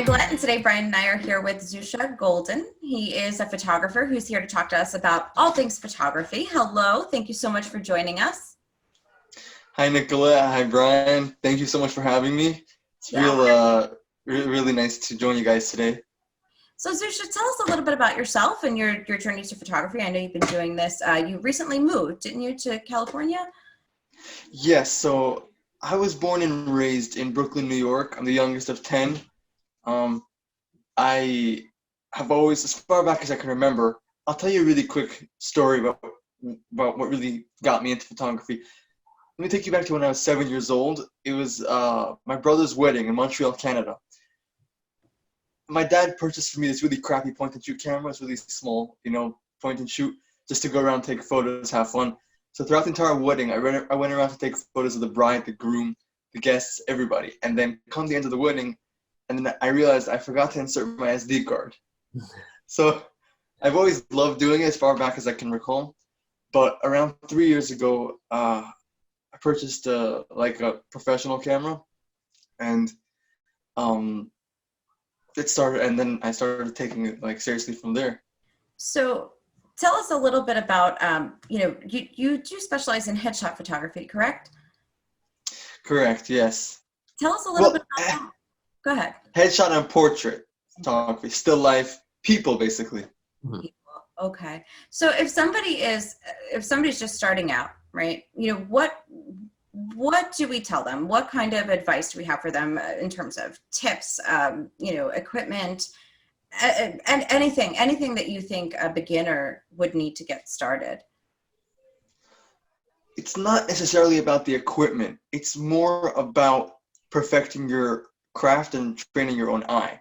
Nicolette, and today Brian and I are here with Zusha Golden. He is a photographer who's here to talk to us about all things photography. Hello, thank you so much for joining us. Hi, Nicolette. Hi, Brian. Thank you so much for having me. It's really nice to join you guys today. So Zusha, tell us a little bit about yourself and your journey to photography. I know you've been doing this. You recently moved, didn't you, to California? Yes, so I was born and raised in Brooklyn, New York. I'm the youngest of 10. I have always, as far back as I can remember, I'll tell you a really quick story about what really got me into photography. Let me take you back to when I was 7 years old. It was my brother's wedding in Montreal, Canada. My dad purchased for me this really crappy point-and-shoot camera. It's really small, point-and-shoot, just to go around, take photos, have fun. So throughout the entire wedding, I went around to take photos of the bride, the groom, the guests, everybody. And then come the end of the wedding, and then I realized I forgot to insert my SD card. So I've always loved doing it as far back as I can recall. But around 3 years ago, I purchased a professional camera, and it started, and then I started taking it seriously from there. So tell us a little bit about, you do specialize in headshot photography, correct? Correct, yes. Tell us a little bit about that. Go ahead. Headshot and portrait photography, still life, people basically. People. Okay. So if somebody's just starting out, right? What do we tell them? What kind of advice do we have for them in terms of tips, equipment, and anything that you think a beginner would need to get started? It's not necessarily about the equipment. It's more about perfecting your craft and training your own eye.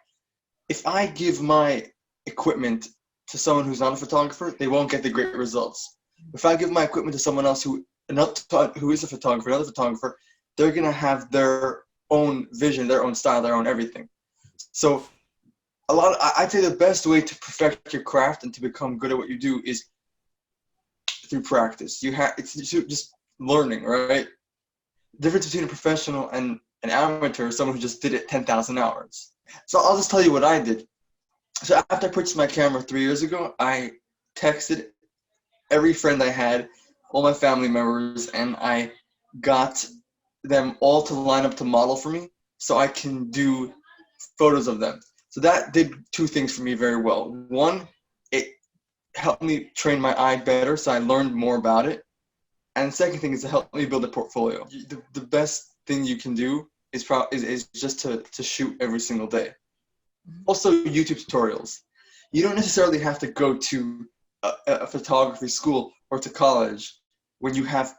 If I give my equipment to someone who's not a photographer, they won't get the great results. If I give my equipment to someone else who is a photographer, another photographer, they're gonna have their own vision, their own style, their own everything. So I'd say the best way to perfect your craft and to become good at what you do is through practice. It's just learning, right? The difference between a professional and an amateur is someone who just did it 10,000 hours. So I'll just tell you what I did. So after I purchased my camera 3 years ago, I texted every friend I had, all my family members, and I got them all to line up to model for me so I can do photos of them. So that did two things for me very well. One, it helped me train my eye better, so I learned more about it. And the second thing is to help me build a portfolio. The best thing you can do is just to shoot every single day. Also, YouTube tutorials. You don't necessarily have to go to a photography school or to college when you have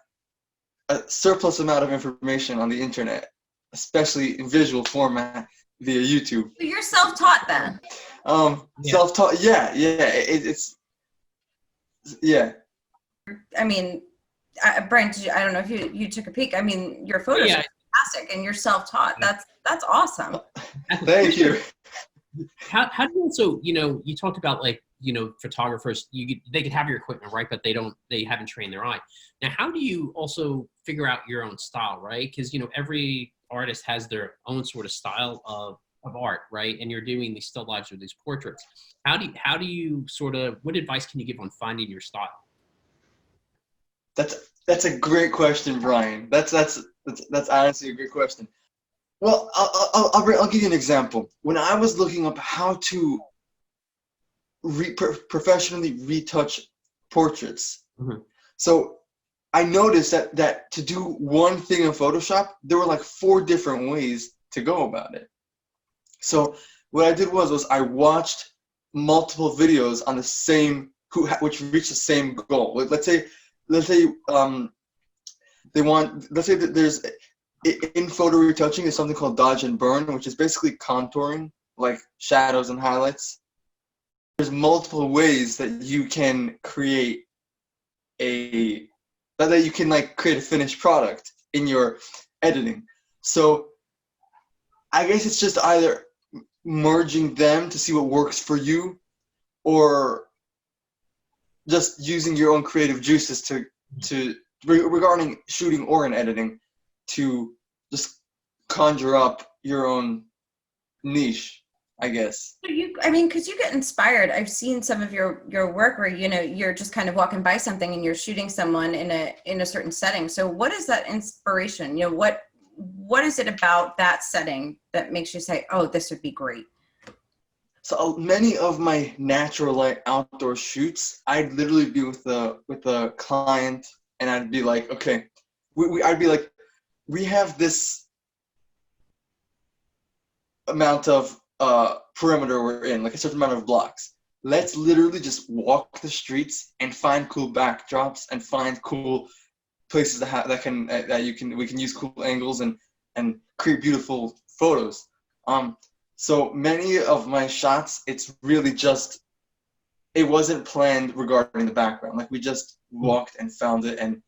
a surplus amount of information on the internet, especially in visual format via YouTube. So you're self-taught then? Self-taught, yeah. It's I mean, Brian, I don't know if you took a peek. I mean, your photos are fantastic, and you're self-taught. That's awesome. Thank you. How do you also, you talked about photographers, they could have your equipment, right? But they haven't trained their eye. Now, how do you also figure out your own style, right? Because, every artist has their own sort of style of art, right? And you're doing these still lifes or these portraits. How do you what advice can you give on finding your style? That's a great question, Brian. That's honestly a great question. Well, I'll give you an example. When I was looking up how to professionally retouch portraits, so I noticed that to do one thing in Photoshop, there were 4 different ways to go about it. So what I did was I watched multiple videos on the same which reached the same goal. Let's say that there's in photo retouching is something called dodge and burn, which is basically contouring, like shadows and highlights. There's multiple ways that you can create create a finished product in your editing. So I guess it's just either merging them to see what works for you, or just using your own creative juices to regarding shooting or in editing, to just conjure up your own niche. I guess. I mean, because you get inspired. I've seen some of your work where, you know, you're just kind of walking by something and you're shooting someone in a certain setting. So what is that inspiration? You know, what is it about that setting that makes you say, oh, this would be great? So many of my natural light outdoor shoots, I'd literally be with a client, and I'd be like, okay, I'd be like, we have this amount of perimeter we're in, like a certain amount of blocks. Let's literally just walk the streets and find cool backdrops and find cool places we can use cool angles and create beautiful photos. So many of my shots, it's really just, it wasn't planned regarding the background. Like, we just walked and found it, and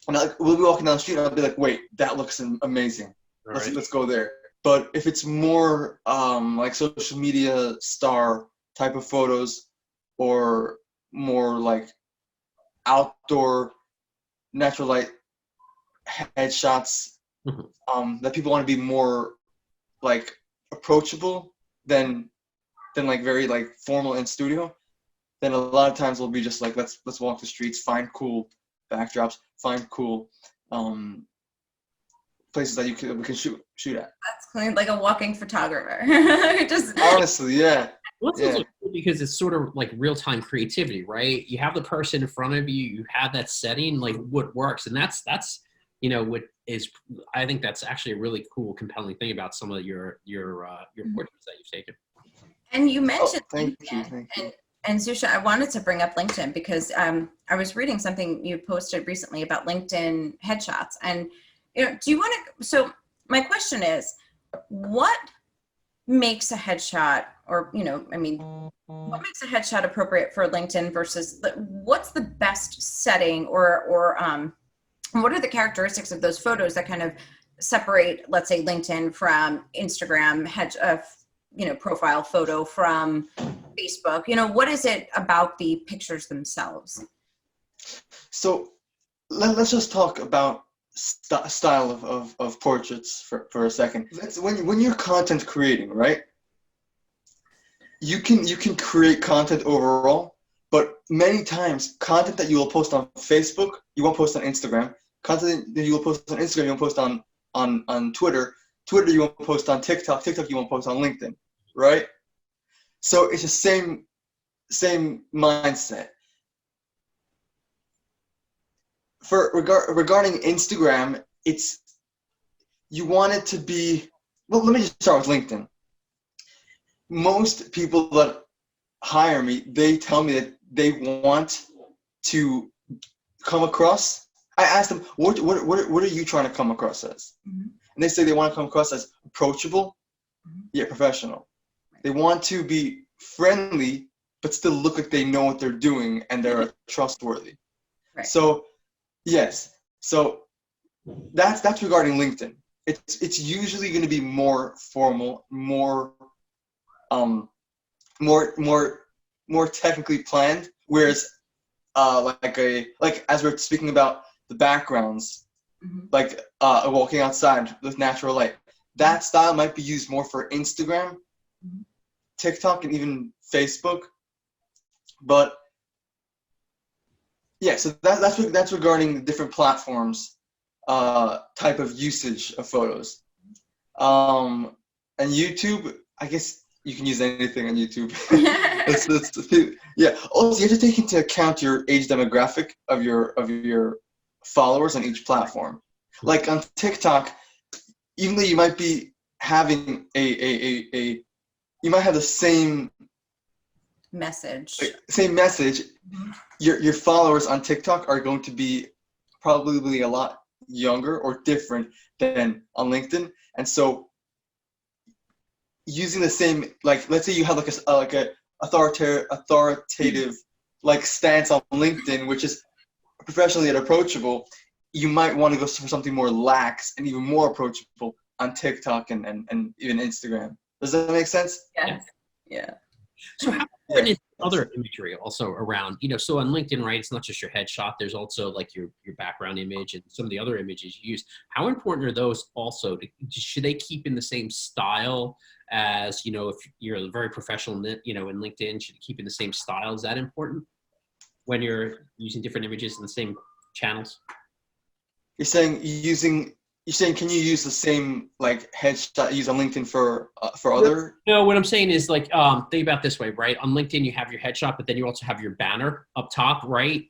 like, we'll be walking down the street and I'll be like, wait, that looks amazing. Let's go there. But if it's more like social media star type of photos, or more like outdoor natural light headshots, that people want to be more like approachable than like very like formal in studio, then a lot of times we'll be just like, let's walk the streets, find cool backdrops, find cool places that we can shoot at. That's kind of like a walking photographer. Just honestly, yeah. Well, that's also cool because it's sort of like real-time creativity, right? You have the person in front of you, you have that setting, like what works, and that's you know what is. I think that's actually a really cool, compelling thing about some of your portraits that you've taken. And you mentioned thank LinkedIn, you. And Zusha, I wanted to bring up LinkedIn because I was reading something you posted recently about LinkedIn headshots, and you know, do you want to? So my question is, what makes a headshot, or you know, I mean, what makes a headshot appropriate for LinkedIn versus what's the best setting, or what are the characteristics of those photos that kind of separate, let's say, LinkedIn from Instagram profile photo from Facebook? You know, what is it about the pictures themselves? So let's just talk about style of portraits for a second. When you're content creating, right? You can create content overall, but many times content that you will post on Facebook, you won't post on Instagram. Content that you will post on Instagram, you won't post on Twitter. Twitter, you won't post on TikTok. TikTok, you won't post on LinkedIn, right? So it's the same mindset. Regarding Instagram, you want it to be, well, let me just start with LinkedIn. Most people that hire me, they tell me that they want to come across. I ask them, what are you trying to come across as? Mm-hmm. And they say they want to come across as approachable, yet professional. They want to be friendly, but still look like they know what they're doing and they're trustworthy. Right. So, yes. So that's regarding LinkedIn. It's usually going to be more formal, more technically planned. Whereas, like as we're speaking about the backgrounds, like walking outside with natural light, that style might be used more for Instagram, TikTok, and even Facebook. But yeah, so that's regarding the different platforms, type of usage of photos. And YouTube, I guess you can use anything on YouTube. Yeah. Also, you have to take into account your age demographic of your followers on each platform. Like on TikTok, even though you might be having you might have the same message. Your followers on TikTok are going to be probably a lot younger or different than on LinkedIn, and so using the same, like, let's say you have like a authoritative like stance on LinkedIn, which is professionally and approachable, you might want to go for something more lax and even more approachable on TikTok and even Instagram. Does that make sense? Yes. Yeah. So how important is other imagery also around, so on LinkedIn, right, it's not just your headshot, there's also like your background image and some of the other images you use. How important are those also? Should they keep in the same style as, if you're very professional, in LinkedIn, should it keep in the same style? Is that important when you're using different images in the same channels? You're saying can you use the same like headshot you use on LinkedIn for other? No, what I'm saying is like, think about it this way, right? On LinkedIn, you have your headshot, but then you also have your banner up top, right?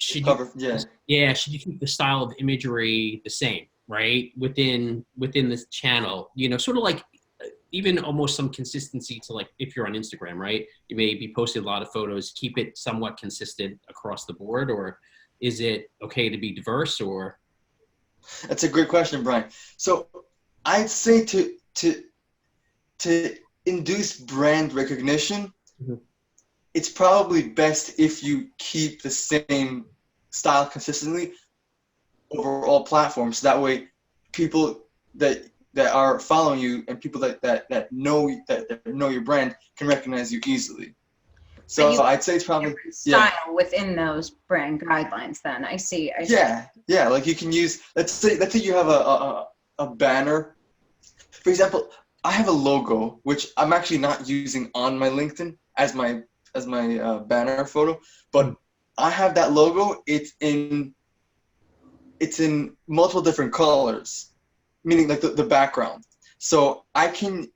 Yeah. Should you keep the style of imagery the same, right? Within this channel, sort of like even almost some consistency to like if you're on Instagram, right? You may be posting a lot of photos, keep it somewhat consistent across the board, or is it okay to be diverse? Or That's a great question, Brian. So I'd say to induce brand recognition, Mhm. it's probably best if you keep the same style consistently over all platforms. That way, people that are following you and people that know your brand can recognize you easily. So I'd say it's probably style within those brand guidelines. Then I see. Yeah. Like you can use. Let's say you have a banner. For example, I have a logo which I'm actually not using on my LinkedIn as my banner photo, but I have that logo. It's in multiple different colors, meaning like the background. So I can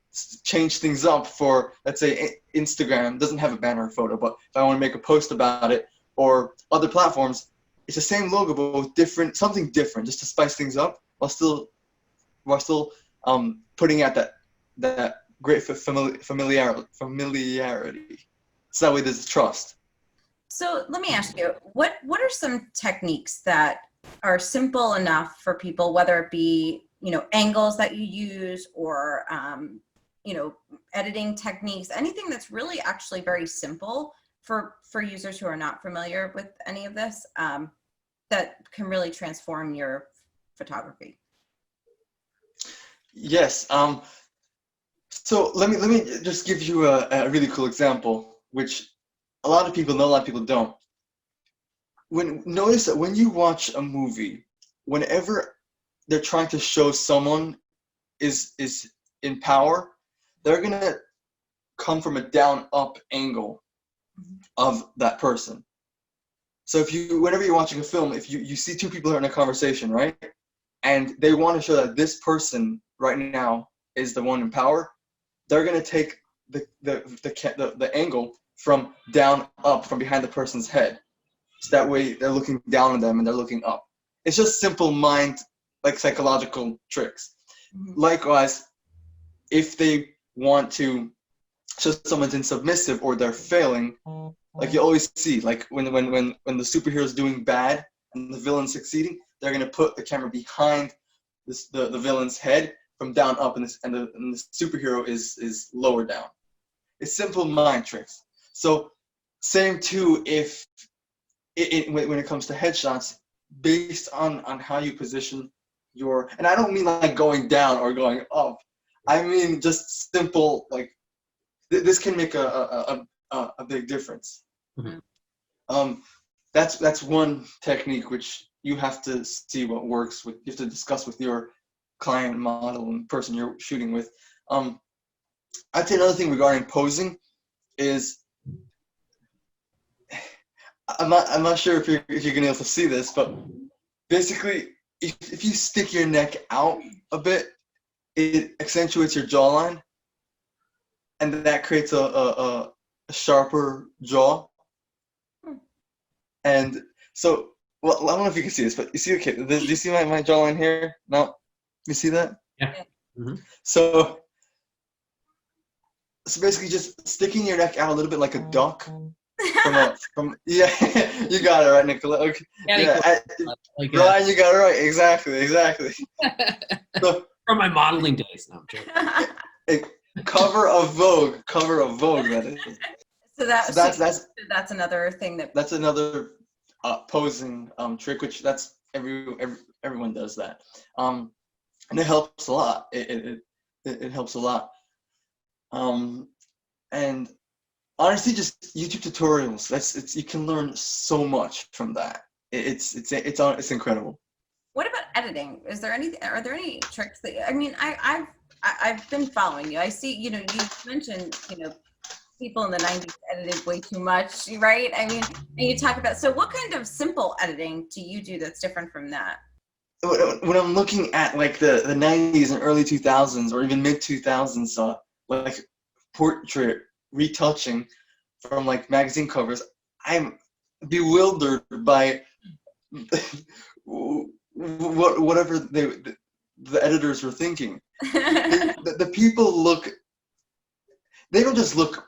change things up for, let's say, Instagram doesn't have a banner photo, but if I want to make a post about it, or other platforms, it's the same logo but with something different, just to spice things up while still putting out that great familiarity. So that way there's trust. So let me ask you, what are some techniques that are simple enough for people, whether it be, angles that you use or, editing techniques, anything that's really actually very simple for users who are not familiar with any of this, that can really transform your photography? Yes. So let me just give you a really cool example, which a lot of people know, a lot of people don't. Notice that when you watch a movie, whenever they're trying to show someone is in power, they're gonna come from a down up angle of that person. So whenever you're watching a film, if you see two people in a conversation, right, and they want to show that this person right now is the one in power, they're gonna take the angle from down up, from behind the person's head. So that way they're looking down on them and they're looking up. It's just simple mind, like psychological tricks. Mm-hmm. Likewise, if they want to show someone's insubmissive or they're failing, like you always see, like when the superhero's doing bad and the villain's succeeding, they're gonna put the camera behind the villain's head from down up, and the superhero is lower down. It's simple mind tricks. So same too if when it comes to headshots, based on how you position and I don't mean like going down or going up. I mean just simple, like this can make a big difference. Mm-hmm. That's one technique which you have to see what works with. You have to discuss with your client, model, and person you're shooting with. I'd say another thing regarding posing is I'm not sure if you're gonna be able to see this, but basically if you stick your neck out a bit, it accentuates your jawline, and that creates a sharper jaw. And so, well, I don't know if you can see this, but you see, okay, do you see my jawline here? No, you see that? Yeah. Mm-hmm. So basically, just sticking your neck out a little bit like a duck. Yeah, you got it right, Nicola. Okay. Yeah, Ryan, you got it right. Exactly. So, from my modeling days. No, I'm joking. Cover of Vogue. That is. So that's another thing that's another posing trick, which that's everyone does that, and it helps a lot. It helps a lot. And Honestly, just YouTube tutorials. You can learn so much from that. It's incredible. What about editing? Are there any tricks that, I mean, I've been following you. I see, you mentioned, people in the 90s edited way too much, right? I mean, and you talk about, so what kind of simple editing do you do that's different from that? When I'm looking at like the 90s and early 2000s or even mid 2000s, like portrait retouching from like magazine covers, I'm bewildered by whatever the editors were thinking. The people they don't just look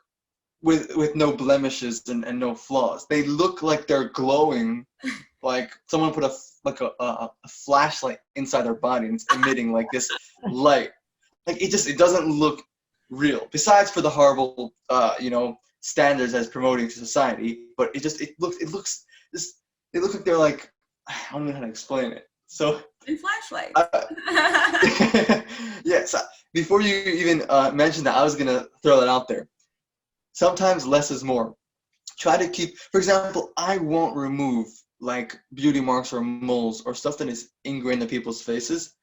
with no blemishes and no flaws. They look like they're glowing, like someone put a flashlight inside their body and it's emitting like this light. Like it doesn't look real. Besides for the horrible standards as promoting to society, but it looks like they're like, I don't know how to explain it. So And flashlights. yes. Before you even mentioned that, I was gonna throw that out there. Sometimes less is more. Try to keep, for example, I won't remove like beauty marks or moles or stuff that is ingrained in people's faces,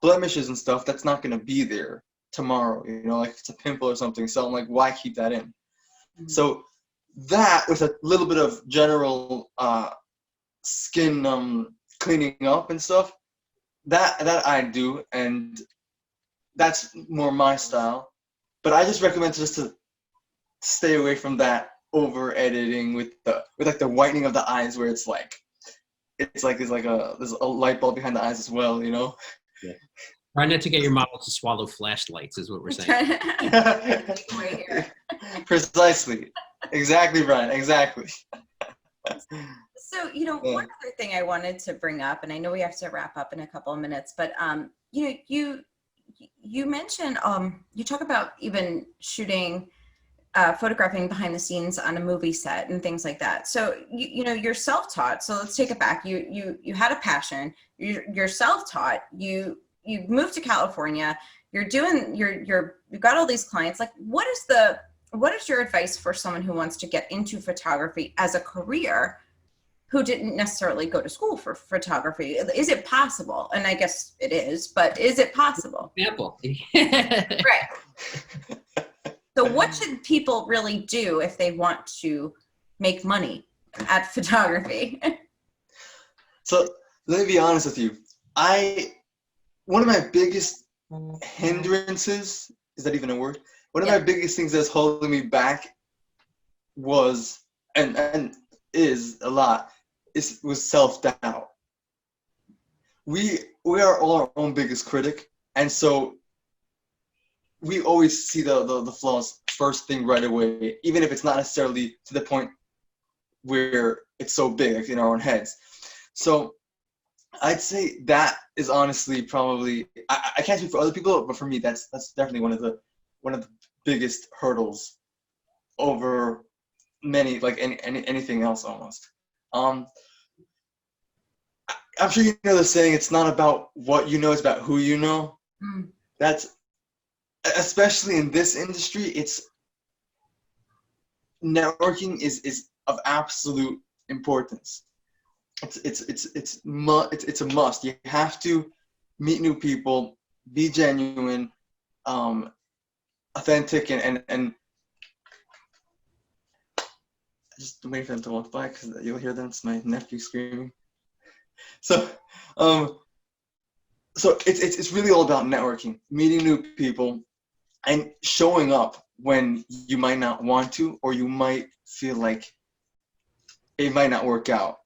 blemishes and stuff that's not gonna be there tomorrow. Like it's a pimple or something. So I'm like, why keep that in? Mm-hmm. So that with a little bit of general skin cleaning up and stuff, that I do, and that's more my style. But I just recommend just to stay away from that over editing with like the whitening of the eyes, where there's a light bulb behind the eyes as well, Yeah. Try not to get your model to swallow flashlights, is what we're saying. Right here. Precisely. Exactly, Brian. Exactly. So, one other thing I wanted to bring up, and I know we have to wrap up in a couple of minutes, but you mentioned you talk about even shooting, photographing behind the scenes on a movie set and things like that. So you're self-taught. So let's take it back. You had a passion. You're self-taught. You moved to California. You've got all these clients. Like, what is your advice for someone who wants to get into photography as a career, who didn't necessarily go to school for photography? Is it possible? And I guess it is, but is it possible? Example. Right. So what should people really do if they want to make money at photography? So let me be honest with you. One of my biggest hindrances, is that even a word? One of my biggest things that's holding me back was, and is a lot, was self-doubt. We are all our own biggest critic, and so we always see the flaws first thing right away, even if it's not necessarily to the point where it's so big, like in our own heads. So I'd say that is honestly probably, I can't speak for other people, but for me, that's definitely one of the biggest hurdles over many, like anything else almost. I'm sure you know the saying, it's not about what you know, it's about who you know. Mm. That's, especially in this industry, it's networking is of absolute importance. It's a must. You have to meet new people, be genuine, authentic, and just wait for them to walk by because you'll hear them. It's my nephew screaming. So it's really all about networking, meeting new people, and showing up when you might not want to, or you might feel like it might not work out.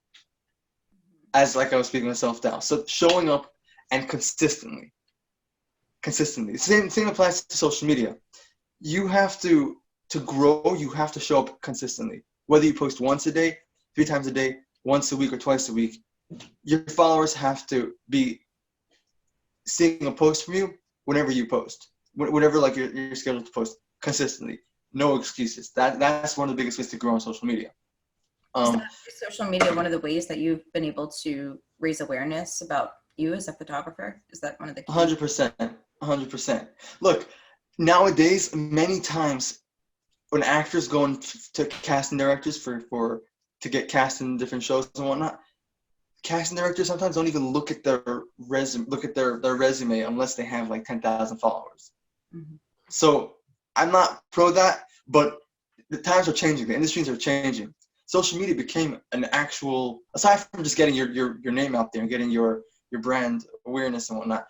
As like I was speaking of self-doubt. So showing up and consistently. Same applies to social media. You have to grow, you have to show up consistently. Whether you post once a day, 3 times a day, once a week, or twice a week, your followers have to be seeing a post from you whenever you post. Whenever like you're scheduled to post consistently. No excuses. That's one of the biggest ways to grow on social media. Is social media one of the ways that you've been able to raise awareness about you as a photographer? Is that one of the keys? 100%. Look, nowadays, many times when actors go to casting directors to get cast in different shows and whatnot, casting directors sometimes don't even look at their resume unless they have like 10,000 followers. Mhm. So I'm not pro that, but the times are changing, the industries are changing. Social media became an actual, aside from just getting your name out there and getting your brand awareness and whatnot,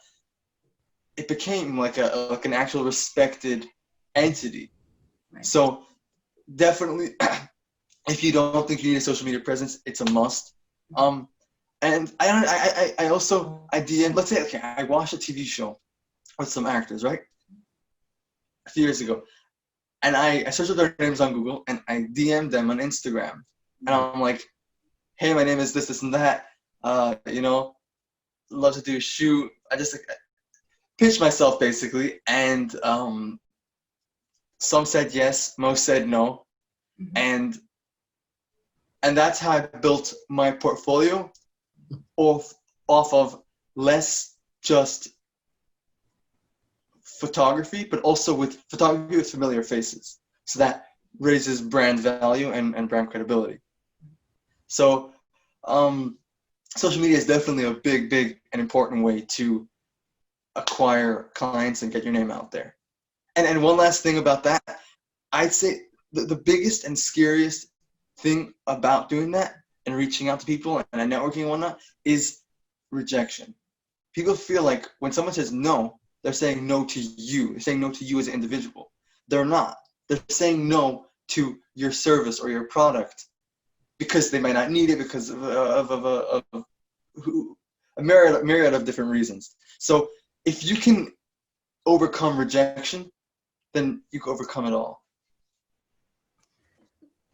it became like an actual respected entity. Right. So definitely, if you don't think you need a social media presence, it's a must. And I also DM. Let's say, okay, I watched a TV show with some actors, right, a few years ago, and I searched up their names on Google and I DM'd them on Instagram, and I'm like, hey, my name is this, and that. You know, love to do a shoot. I just pitched myself basically, and some said yes, most said no, Mhm. and that's how I built my portfolio off of less just photography, but also with photography with familiar faces. So that raises brand value and brand credibility. So social media is definitely a big and important way to acquire clients and get your name out there. And one last thing about that, I'd say the biggest and scariest thing about doing that and reaching out to people and networking and whatnot is rejection. People feel like when someone says no, they're saying no to you. They're saying no to you as an individual. They're not. They're saying no to your service or your product because they might not need it because of a myriad of different reasons. So if you can overcome rejection, then you can overcome it all.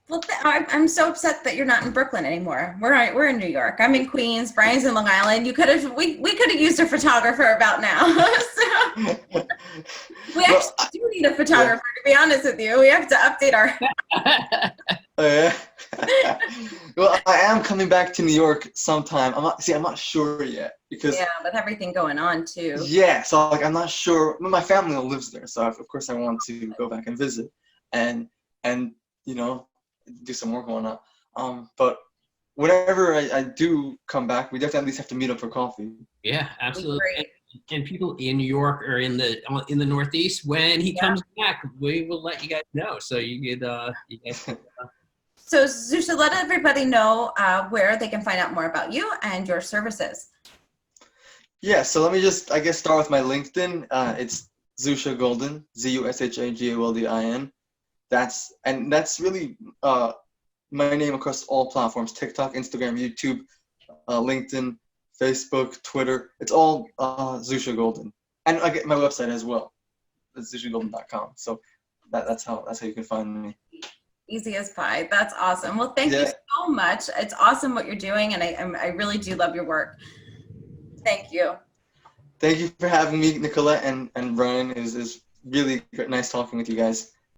Well, I'm so upset that you're not in Brooklyn anymore. We're in New York. I'm in Queens. Brian's in Long Island. We could have used a photographer about now. So we Well, actually do need a photographer. To be honest with you, we have to update our. Well, I am coming back to New York sometime. I'm not sure yet because Yeah, with everything going on too. yeah, so like I'm not sure. My family all lives there, so of course I want to go back and visit and you know do some work on that. But whenever I do come back, we definitely at least have to meet up for coffee. Yeah, absolutely. Great. And people in New York or in the Northeast, when he Yeah. comes back, we will let you guys know. So you guys could, So Zusha, let everybody know where they can find out more about you and your services. Yeah, so let me just, I guess, start with my LinkedIn. It's Zusha Golden, ZUSHAGOLDIN. That's really my name across all platforms: TikTok, Instagram, YouTube, LinkedIn, Facebook, Twitter. It's all Zusha Golden, and I get my website as well. It's ZushaGolden.com. So that's how you can find me. Easy as pie. That's awesome. Well, thank you so much. It's awesome what you're doing, and I really do love your work. Thank you. Thank you for having me, Nicolette and Brian. It is really nice talking with you guys.